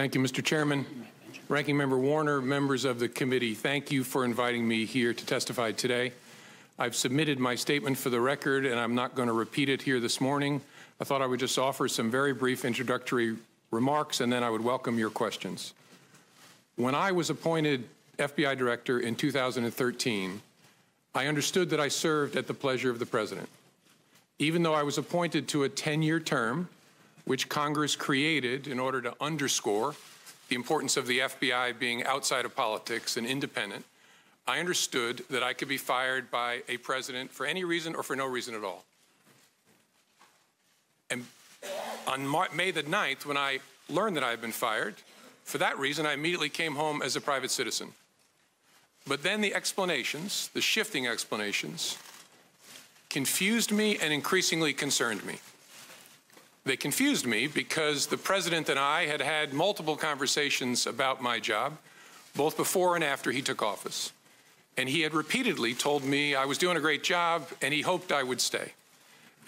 Thank you, Mr. Chairman. Ranking Member Warner, members of the committee, thank you for inviting me here to testify today. I've submitted my statement for the record, and I'm not going to repeat it here this morning. I thought I would just offer some very brief introductory remarks, and then I would welcome your questions. When I was appointed FBI Director in 2013, I understood that I served at the pleasure of the President. Even though I was appointed to a 10-year term, which Congress created in order to underscore the importance of the FBI being outside of politics and independent, I understood that I could be fired by a president for any reason or for no reason at all. And on May the 9th, when I learned that I had been fired, for that reason, I immediately came home as a private citizen. But then the explanations, the shifting explanations, confused me and increasingly concerned me. They confused me because the President and I had had multiple conversations about my job, both before and after he took office. And he had repeatedly told me I was doing a great job and he hoped I would stay.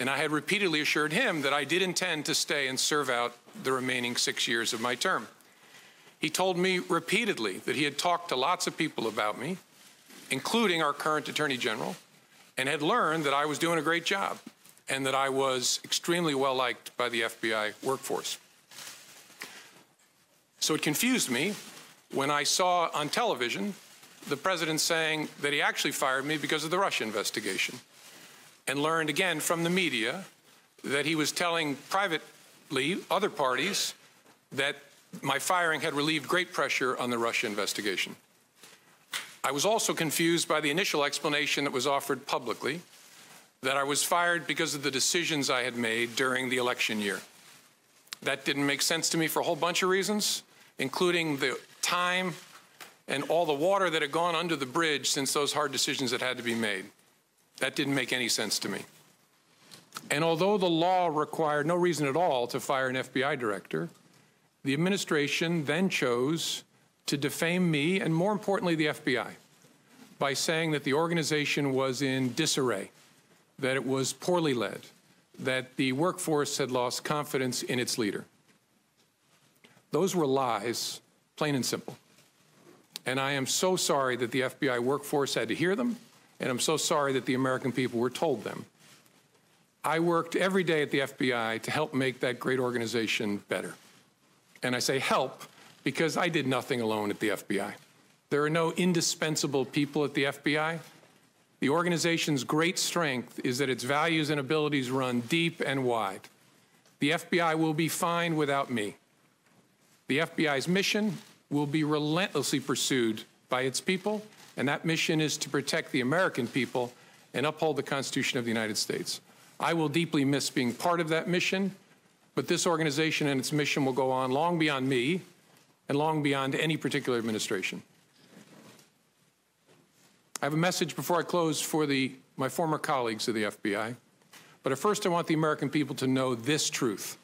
And I had repeatedly assured him that I did intend to stay and serve out the remaining 6 years of my term. He told me repeatedly that he had talked to lots of people about me, including our current Attorney General, and had learned that I was doing a great job and that I was extremely well liked by the FBI workforce. So it confused me when I saw on television the President saying that he actually fired me because of the Russia investigation, and learned again from the media that he was telling privately other parties that my firing had relieved great pressure on the Russia investigation. I was also confused by the initial explanation that was offered publicly that I was fired because of the decisions I had made during the election year. That didn't make sense to me for a whole bunch of reasons, including the time and all the water that had gone under the bridge since those hard decisions had had to be made. That didn't make any sense to me. And although the law required no reason at all to fire an FBI director, the administration then chose to defame me and, more importantly, the FBI by saying that the organization was in disarray, that it was poorly led, that the workforce had lost confidence in its leader. Those were lies, plain and simple. And I am so sorry that the FBI workforce had to hear them, and I'm so sorry that the American people were told them. I worked every day at the FBI to help make that great organization better. And I say help because I did nothing alone at the FBI. There are no indispensable people at the FBI. The organization's great strength is that its values and abilities run deep and wide. The FBI will be fine without me. The FBI's mission will be relentlessly pursued by its people, and that mission is to protect the American people and uphold the Constitution of the United States. I will deeply miss being part of that mission, but this organization and its mission will go on long beyond me and long beyond any particular administration. I have a message before I close for my former colleagues of the FBI, but at first I want the American people to know this truth.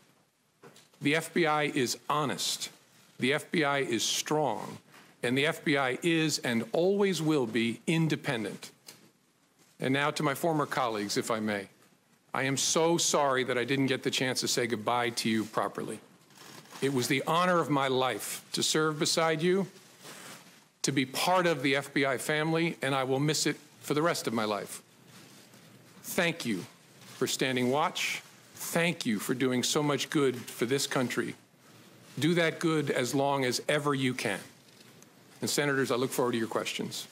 The FBI is honest, the FBI is strong, and the FBI is and always will be independent. And now to my former colleagues, if I may. I am so sorry that I didn't get the chance to say goodbye to you properly. It was the honor of my life to serve beside you, to be part of the FBI family, and I will miss it for the rest of my life. Thank you for standing watch. Thank you for doing so much good for this country. Do that good as long as ever you can. And Senators, I look forward to your questions.